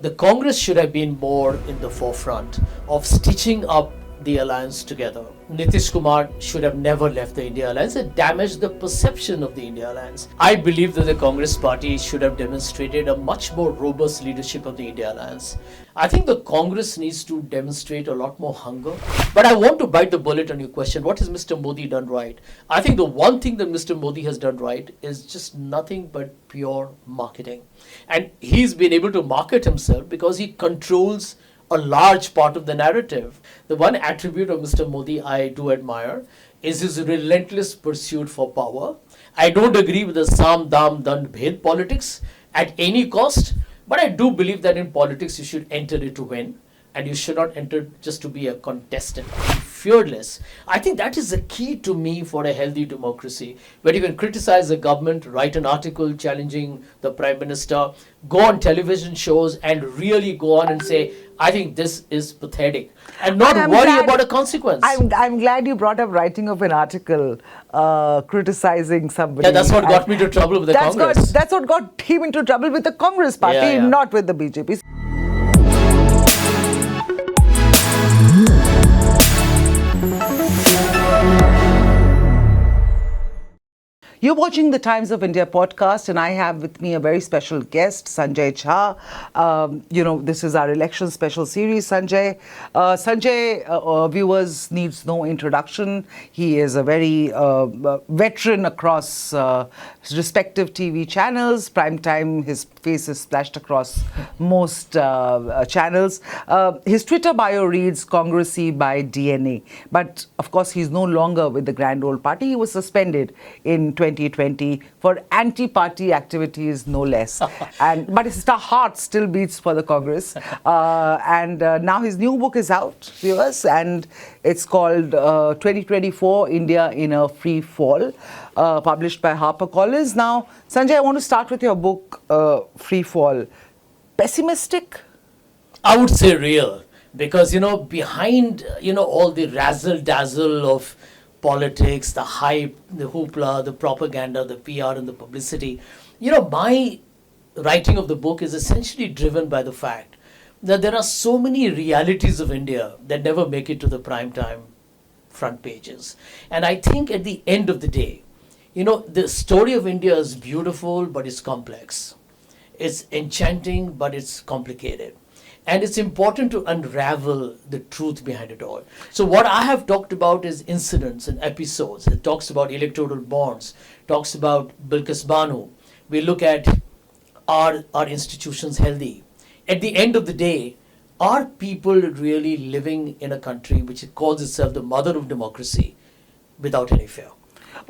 the Congress should have been more in the forefront of stitching up the alliance together. Nitish Kumar should have never left the I.N.D.I.A Alliance. It damaged the perception of the I.N.D.I.A Alliance. I believe that the Congress party should have demonstrated a much more robust leadership of the I.N.D.I.A Alliance. I think the Congress needs to demonstrate a lot more hunger. But I want to bite the bullet on your question. What has Mr. Modi done right? I think the one thing that Mr. Modi has done right is just nothing but pure marketing. And he's been able to market himself because he controls a large part of the narrative. The one attribute of Mr. Modi I do admire is his relentless pursuit for power. I don't agree with the Sam Dam Dand Bhed politics at any cost, but I do believe that in politics you should enter it to win, and you should not enter just to be a contestant. Fearless. I think that is the key to me for a healthy democracy, where you can criticize the government, write an article challenging the Prime Minister, go on television shows and really go on and say, I think this is pathetic, and not worry about a consequence. I'm glad you brought up writing of an article criticizing somebody. Yeah, that's what got me into trouble with the Congress. That's what got him into trouble with the Congress party, not with the BJP. You're watching the Times of India podcast, and I have with me a very special guest, Sanjay Jha. This is our election special series, Sanjay. Viewers needs no introduction. He is a very veteran across respective TV channels. Prime time, his face is splashed across most channels. His Twitter bio reads Congressy by DNA. But, of course, he's no longer with the Grand Old Party. He was suspended in 2020 for anti-party activities, no less. But his heart still beats for the Congress. Now his new book is out, viewers, and it's called 2024 India in a Free Fall, published by HarperCollins. Now, Sanjay, I want to start with your book, Free Fall. Pessimistic? I would say real, because, behind, all the razzle-dazzle of politics, the hype, the hoopla, the propaganda, the PR and the publicity, my writing of the book is essentially driven by the fact that there are so many realities of India that never make it to the prime time front pages. And I think at the end of the day, the story of India is beautiful, but it's complex. It's enchanting, but it's complicated. And it's important to unravel the truth behind it all. So what I have talked about is incidents and episodes. It talks about electoral bonds, talks about Bilkis Banu. We look at are institutions healthy? At the end of the day, are people really living in a country which calls itself the mother of democracy without any fear?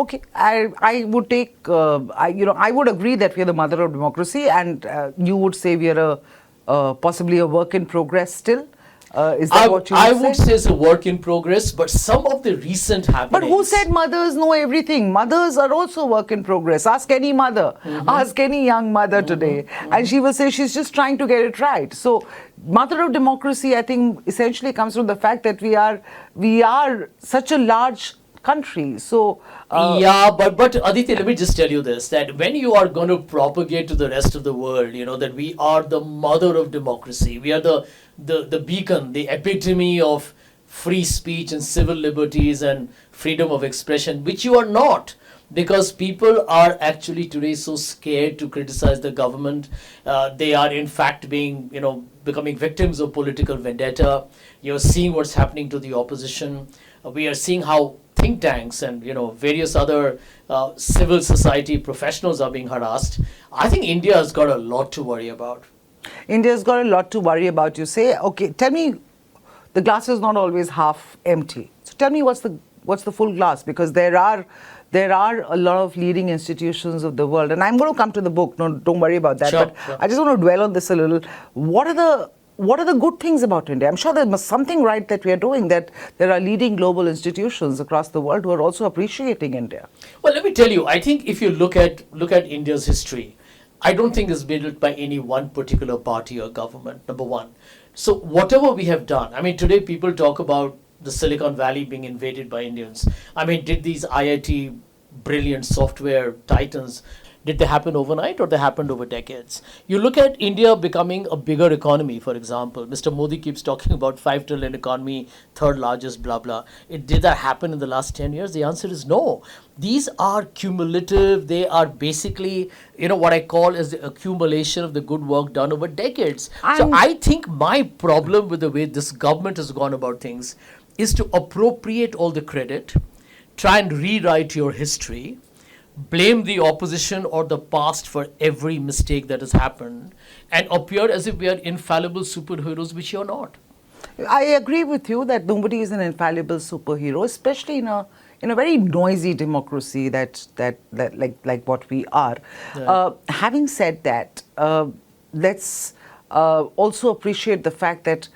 Okay, I would take, I would agree that we are the mother of democracy, and you would say we are possibly a work in progress still? Is that what you would say? I would say it's a work in progress, but some of the recent happenings... But who said mothers know everything? Mothers are also work in progress. Ask any mother. Ask any young mother today. And she will say she's just trying to get it right. So, mother of democracy, I think, essentially comes from the fact that we are such a large country. So but Aditya, let me just tell you this, that when you are going to propagate to the rest of the world, that we are the mother of democracy, we are the beacon, the epitome of free speech and civil liberties and freedom of expression, which you are not, because people are actually today so scared to criticize the government. They are in fact becoming victims of political vendetta. You're seeing what's happening to the opposition. We are seeing how think tanks and various other civil society professionals are being harassed. I think India has got a lot to worry about. India's got a lot to worry about, you say. Okay, tell me, the glass is not always half empty. So tell me what's the full glass, because there are a lot of leading institutions of the world, and I'm going to come to the book. No, don't worry about that. Sure. I just want to dwell on this a little. What are the good things about India? I'm sure there's something right that we are doing, that there are leading global institutions across the world who are also appreciating India. Well, let me tell you, I think if you look at India's history, I don't think it's built by any one particular party or government, number one. So whatever we have done, today people talk about the Silicon Valley being invaded by Indians. Did these IIT brilliant software titans Did they happen overnight or they happened over decades? You look at India becoming a bigger economy, for example. Mr. Modi keeps talking about 5 trillion economy, third largest, blah, blah. Did that happen in the last 10 years? The answer is no. These are cumulative. They are basically, what I call as the accumulation of the good work done over decades. So I think my problem with the way this government has gone about things is to appropriate all the credit, try and rewrite your history, blame the opposition or the past for every mistake that has happened, and appear as if we are infallible superheroes, which you're not. I agree with you that nobody is an infallible superhero, especially in a very noisy democracy that like what we are. Yeah. Having said that, let's also appreciate the fact that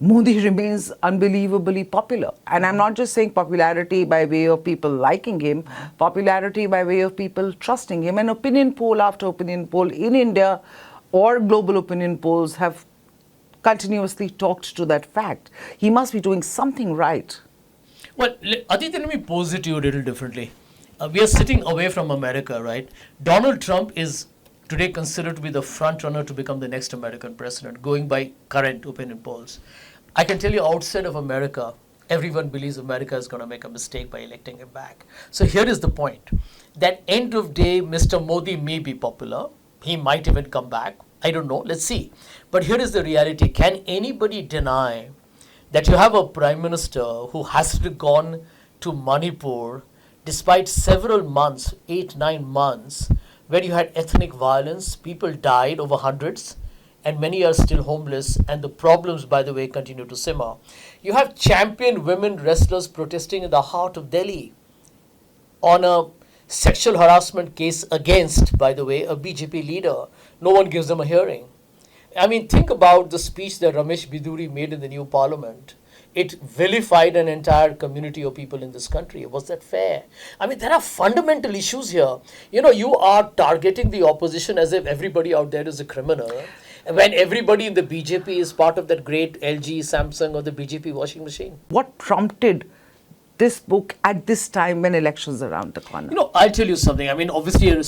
Modi remains unbelievably popular. And I'm not just saying popularity by way of people liking him, popularity by way of people trusting him. And opinion poll after opinion poll in India or global opinion polls have continuously talked to that fact. He must be doing something right. Well, Aditya, let me pose it to you a little differently. We are sitting away from America, right? Donald Trump is today considered to be the front runner to become the next American president, going by current opinion polls. I can tell you outside of America, everyone believes America is going to make a mistake by electing him back. So here is the point. That end of day, Mr. Modi may be popular. He might even come back. I don't know. Let's see. But here is the reality. Can anybody deny that you have a prime minister who hasn't gone to Manipur despite several months, 8-9 months, where you had ethnic violence, people died over hundreds, and many are still homeless, and the problems, by the way, continue to simmer. You have champion women wrestlers protesting in the heart of Delhi on a sexual harassment case against, by the way, a BJP leader. No one gives them a hearing. I mean, think about the speech that Ramesh Biduri made in the new parliament. It vilified an entire community of people in this country. Was that fair? I mean, there are fundamental issues here. You are targeting the opposition as if everybody out there is a criminal, when everybody in the BJP is part of that great LG, Samsung, or the BJP washing machine. What prompted this book at this time when elections are around the corner? I'll tell you something. I mean, obviously, I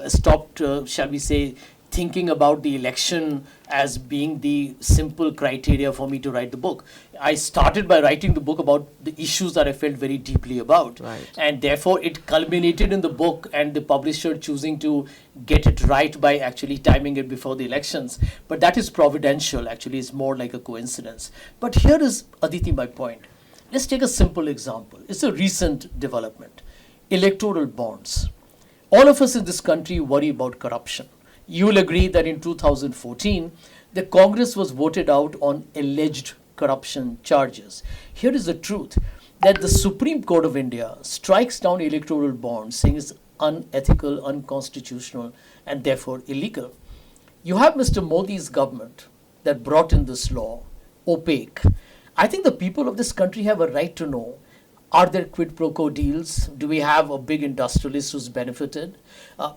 stopped, shall we say, thinking about the election as being the simple criteria for me to write the book. I started by writing the book about the issues that I felt very deeply about. Right. And therefore, it culminated in the book and the publisher choosing to get it right by actually timing it before the elections. But that is providential, actually. It's more like a coincidence. But here is, Aditi, my point. Let's take a simple example. It's a recent development. Electoral bonds. All of us in this country worry about corruption. You will agree that in 2014, the Congress was voted out on alleged corruption charges. Here is the truth, that the Supreme Court of India strikes down electoral bonds, saying it's unethical, unconstitutional, and therefore illegal. You have Mr. Modi's government that brought in this law, opaque. I think the people of this country have a right to know, are there quid pro quo deals? Do we have a big industrialist who's benefited?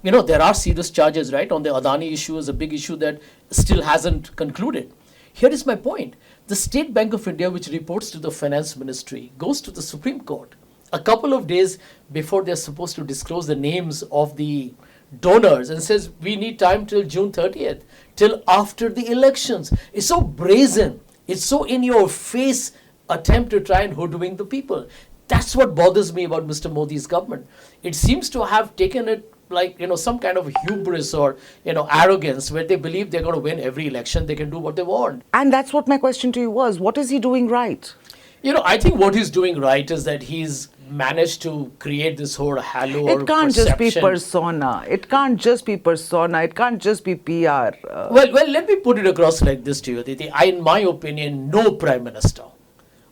There are serious charges, right? On the Adani issue is a big issue that still hasn't concluded. Here is my point. The State Bank of India, which reports to the Finance Ministry, goes to the Supreme Court a couple of days before they're supposed to disclose the names of the donors and says, we need time till June 30th, till after the elections. It's so brazen. It's so in your face attempt to try and hoodwink the people. That's what bothers me about Mr. Modi's government. It seems to have taken it like, some kind of hubris or, arrogance where they believe they're going to win every election. They can do what they want. And that's what my question to you was. What is he doing right? I think what he's doing right is that he's managed to create this whole halo or It can't perception. just be persona. It can't just be persona. It can't just be PR. Well, let me put it across like this to you, Aditi. In my opinion, no prime minister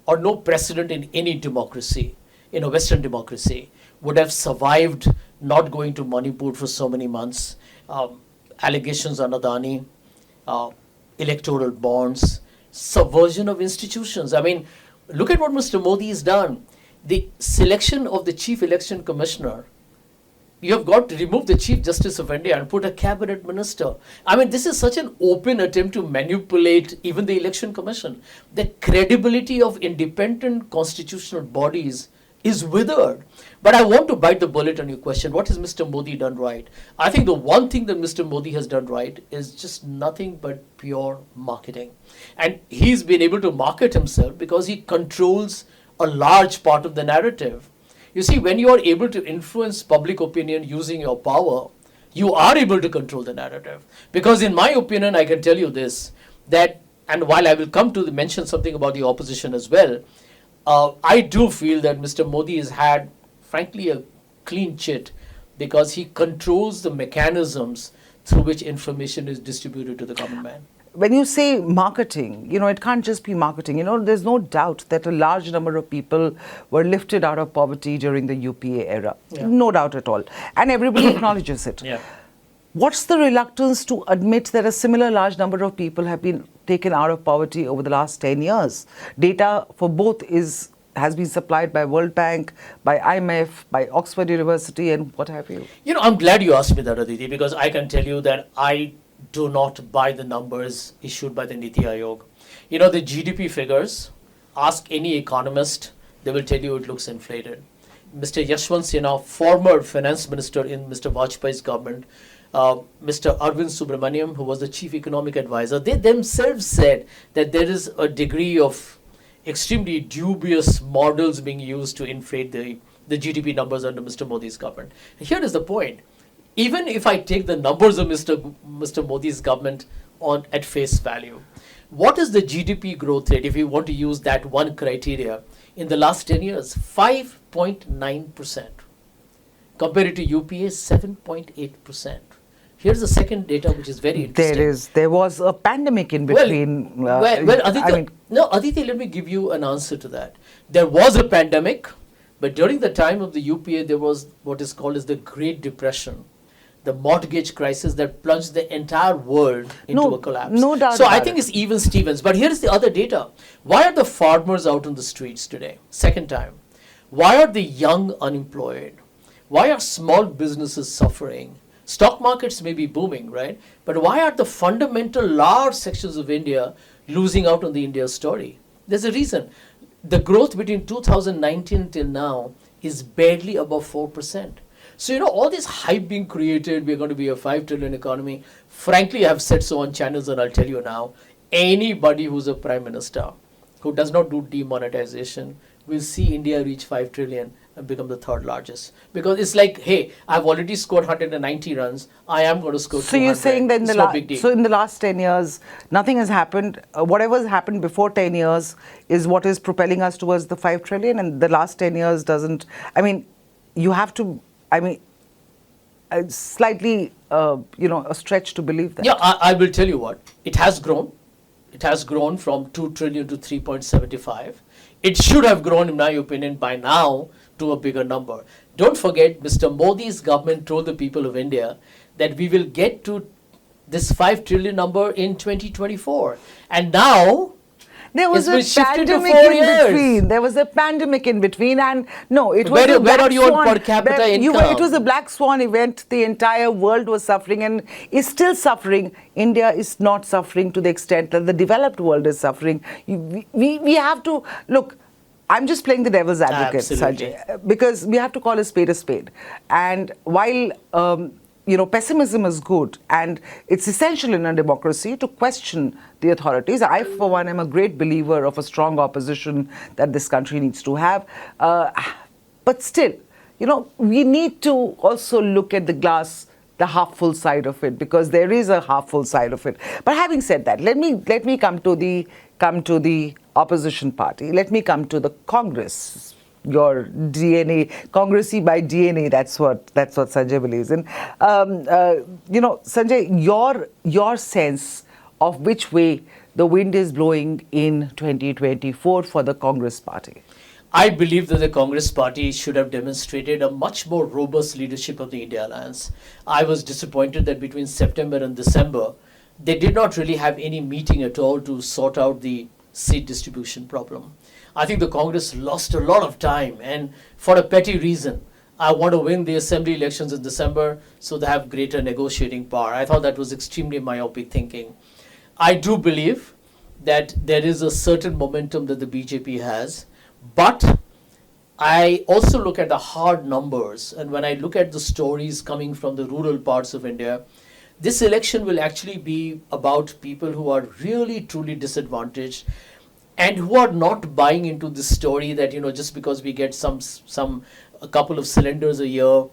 or no president in any democracy, in a Western democracy, would have survived not going to Manipur for so many months, allegations on Adani, electoral bonds, subversion of institutions. I mean, look at what Mr. Modi has done. The selection of the Chief Election Commissioner, you have got to remove the Chief Justice of India and put a cabinet minister. I mean, this is such an open attempt to manipulate even the Election Commission. The credibility of independent constitutional bodies is withered. But I want to bite the bullet on your question. What has Mr. Modi done right? I think the one thing that Mr. Modi has done right is just nothing but pure marketing. And he's been able to market himself because he controls a large part of the narrative. You see, when you are able to influence public opinion using your power, you are able to control the narrative. Because in my opinion, I can tell you this, that, and while I will come to mention something about the opposition as well, I do feel that Mr. Modi has had, frankly, a clean chit because he controls the mechanisms through which information is distributed to the common man. When you say marketing, it can't just be marketing. There's no doubt that a large number of people were lifted out of poverty during the UPA era. Yeah. No doubt at all. And everybody acknowledges it. Yeah. What's the reluctance to admit that a similar large number of people have been taken out of poverty over the last 10 years? Data for both has been supplied by World Bank, by IMF, by Oxford University, and what have you. I'm glad you asked me that, Aditi, because I can tell you that I do not buy the numbers issued by the NITI Aayog. The GDP figures, ask any economist, they will tell you it looks inflated. Mr. Yashwant Sinha, former finance minister in Mr. Vajpayee's government, Mr. Arvind Subramaniam, who was the chief economic advisor, they themselves said that there is a degree of extremely dubious models being used to inflate the GDP numbers under Mr. Modi's government. And here is the point. Even if I take the numbers of Mr. Modi's government at face value, what is the GDP growth rate, if you want to use that one criteria, in the last 10 years? 5.9%. Compared to UPA, 7.8%. Here's the second data, which is very interesting. There was a pandemic in between. Aditi, let me give you an answer to that. There was a pandemic, but during the time of the UPA, there was what is called as the Great Depression, the mortgage crisis that plunged the entire world into a collapse. No doubt. So I think it's even Stevens. But here's the other data. Why are the farmers out on the streets today? Second time. Why are the young unemployed? Why are small businesses suffering? Stock markets may be booming, right? But why are the fundamental large sections of India losing out on the India story? There's a reason. The growth between 2019 till now is barely above 4%. So, all this hype being created, we're going to be a 5 trillion economy. Frankly, I have said so on channels, and I'll tell you now, anybody who's a prime minister who does not do demonetization will see India reach 5 trillion and become the third largest. Because it's like, hey, I've already scored 190 runs. I am going to score 200. So you're saying that in the last 10 years, nothing has happened. Whatever's happened before 10 years is what is propelling us towards the 5 trillion. And the last 10 years doesn't. It's slightly, a stretch to believe that. Yeah, I will tell you what. It has grown. It has grown from 2 trillion to 3.75. It should have grown, in my opinion, by now to a bigger number. Don't forget, Mr. Modi's government told the people of India that we will get to this 5 trillion number in 2024. And now, there was a pandemic in between. There was a pandemic in between, and no, it was where are you on per capita income? It was a black swan event. The entire world was suffering and is still suffering. India is not suffering to the extent that the developed world is suffering. We have to look. I'm just playing the devil's advocate, Sanjay, because we have to call a spade. And while pessimism is good, and it's essential in a democracy to question the authorities. I, for one, am a great believer of a strong opposition that this country needs to have. But still, we need to also look at the glass, the half full side of it, because there is a half full side of it. But having said that, let me come to the opposition party. Let me come to the Congress. Your DNA, Congressy by DNA. That's what Sanjay believes in. Sanjay, your sense of which way the wind is blowing in 2024 for the Congress party. I believe that the Congress party should have demonstrated a much more robust leadership of the I.N.D.I.A Alliance. I was disappointed that between September and December, they did not really have any meeting at all to sort out the seat distribution problem. I think the Congress lost a lot of time, and for a petty reason. I want to win the assembly elections in December so they have greater negotiating power. I thought that was extremely myopic thinking. I do believe that there is a certain momentum that the BJP has, but I also look at the hard numbers, and when I look at the stories coming from the rural parts of India, this election will actually be about people who are really truly disadvantaged and who are not buying into this story that just because we get some a couple of cylinders a year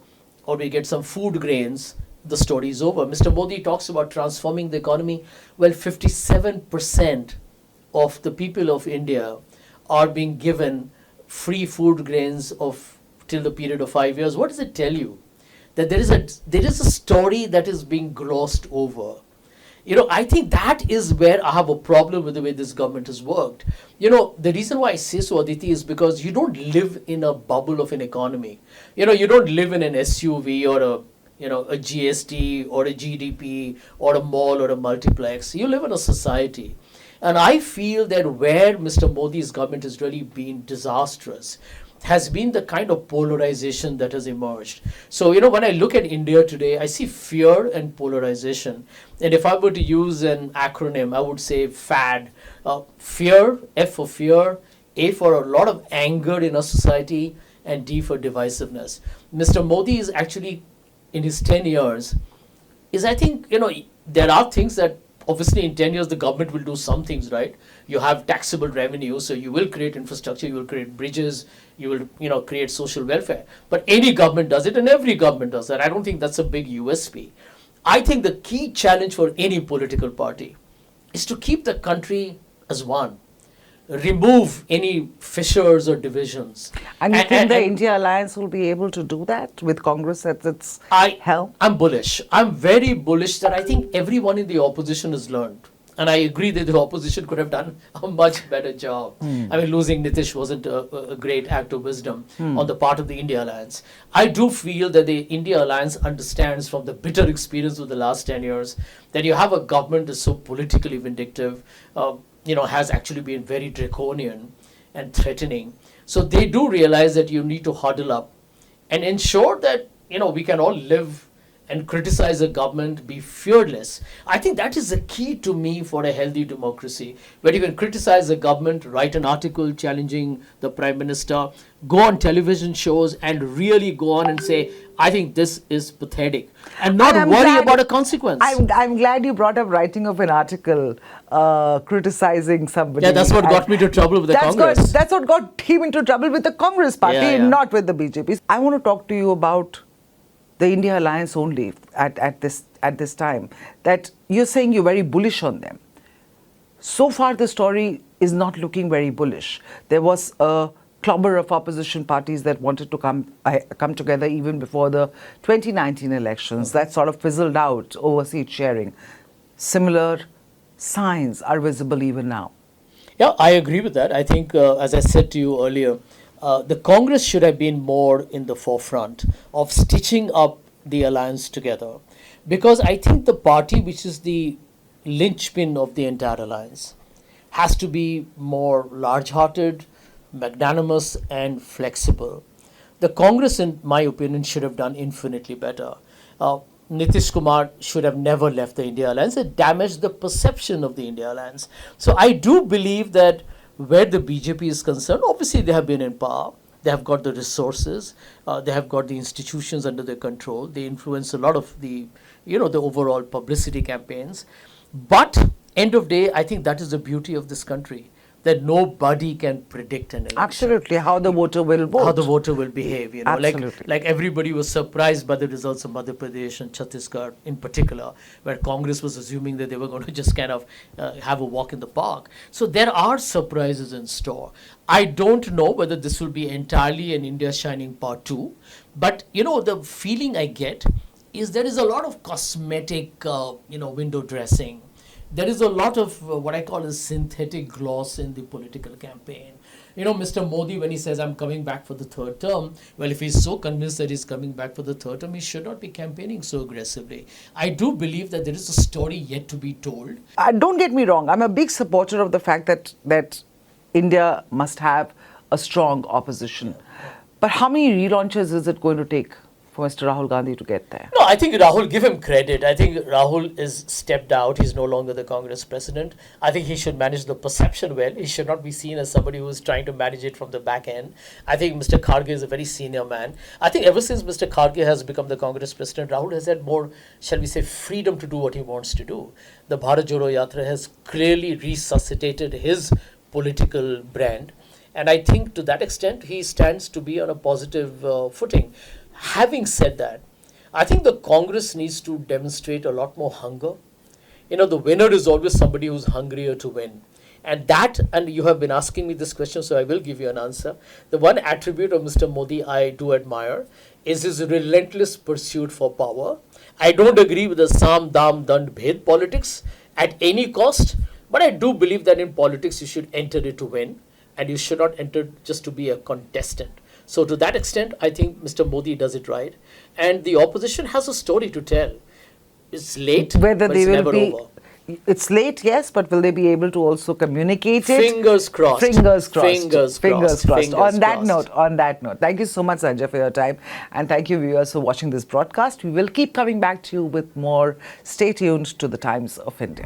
or we get some food grains, the story is over. Mr. Modi talks about transforming the economy. Well, 57% of the people of India are being given free food grains of till the period of 5 years. What does it tell you? That there is a story that is being glossed over. I think that is where I have a problem with the way this government has worked. The reason why I say so, Aditi, is because you don't live in a bubble of an economy. You don't live in an SUV or a GST or a GDP or a mall or a multiplex. You live in a society. And I feel that where Mr. Modi's government has really been disastrous has been the kind of polarization that has emerged. So, when I look at India today, I see fear and polarization. And if I were to use an acronym, I would say FAD. Fear, F for fear, A for a lot of anger in our society, and D for divisiveness. Mr. Modi is actually, in his 10 years, I think, there are things that obviously in 10 years the government will do some things, right? You have taxable revenue, so you will create infrastructure, you will create bridges, you will create social welfare. But any government does it, and every government does that. I don't think that's a big USP. I think the key challenge for any political party is to keep the country as one. Remove any fissures or divisions. And you think the India Alliance will be able to do that with Congress at its helm? I'm bullish. I'm very bullish that I think everyone in the opposition has learned. And I agree that the opposition could have done a much better job. I mean, losing Nitish wasn't a great act of wisdom on the part of the India Alliance. I do feel that the India Alliance understands from the bitter experience of the last 10 years that you have a government that's so politically vindictive, has actually been very draconian and threatening. So they do realize that you need to huddle up and ensure that, we can all live and criticize the government, be fearless. I think that is the key to me for a healthy democracy, where you can criticize the government, write an article challenging the Prime Minister, go on television shows and really go on and say, I think this is pathetic, and not worry about a consequence. I'm glad you brought up writing of an article criticizing somebody. Yeah, that's what got me into trouble with the Congress. That's what got him into trouble with the Congress party, not with the BJP. I want to talk to you about the India Alliance only at this time. That you're saying you're very bullish on them. So far, the story is not looking very bullish. There was a clobber of opposition parties that wanted to come together even before the 2019 elections. That sort of fizzled out over seat sharing. Similar signs are visible even now. Yeah, I agree with that. I think, as I said to you earlier, the Congress should have been more in the forefront of stitching up the alliance together. Because I think the party, which is the linchpin of the entire alliance, has to be more large-hearted, magnanimous and flexible. The Congress, in my opinion, should have done infinitely better. Nitish Kumar should have never left the I.N.D.I.A Alliance. It damaged the perception of the I.N.D.I.A Alliance. So I do believe that where the BJP is concerned, obviously they have been in power. They have got the resources. They have got the institutions under their control. They influence a lot of the overall publicity campaigns. But end of day, I think that is the beauty of this country, that nobody can predict an election. Absolutely, how the voter will vote. How the voter will behave. Absolutely. Like everybody was surprised by the results of Madhya Pradesh and Chhattisgarh in particular, where Congress was assuming that they were going to just kind of have a walk in the park. So there are surprises in store. I don't know whether this will be entirely an India Shining Part 2, but the feeling I get is there is a lot of cosmetic, window dressing. There is a lot of what I call a synthetic gloss in the political campaign. Mr. Modi, when he says, I'm coming back for the third term, well, if he's so convinced that he's coming back for the third term, he should not be campaigning so aggressively. I do believe that there is a story yet to be told. Don't get me wrong. I'm a big supporter of the fact that India must have a strong opposition. But how many relaunches is it going to take for Mr. Rahul Gandhi to get there? No, I think Rahul, give him credit. I think Rahul is stepped out. He's no longer the Congress president. I think he should manage the perception well. He should not be seen as somebody who is trying to manage it from the back end. I think Mr. Kharge is a very senior man. I think ever since Mr. Kharge has become the Congress president, Rahul has had more, shall we say, freedom to do what he wants to do. The Bharat Jodo Yatra has clearly resuscitated his political brand. And I think to that extent, he stands to be on a positive footing. Having said that, I think the Congress needs to demonstrate a lot more hunger. You know, the winner is always somebody who's hungrier to win. And you have been asking me this question, so I will give you an answer. The one attribute of Mr. Modi I do admire is his relentless pursuit for power. I don't agree with the Sam, Dam, Dand, Bhed politics at any cost, but I do believe that in politics you should enter it to win. And you should not enter just to be a contestant. So to that extent, I think Mr. Modi does it right. And the opposition has a story to tell. It's late, Whether but they it's will never be, over. It's late, yes, but will they be able to also communicate it? Fingers crossed. Fingers crossed. Fingers Fingers crossed. crossed. Fingers On that crossed. note, thank you so much, Sanjay, for your time. And thank you, viewers, for watching this broadcast. We will keep coming back to you with more. Stay tuned to the Times of India.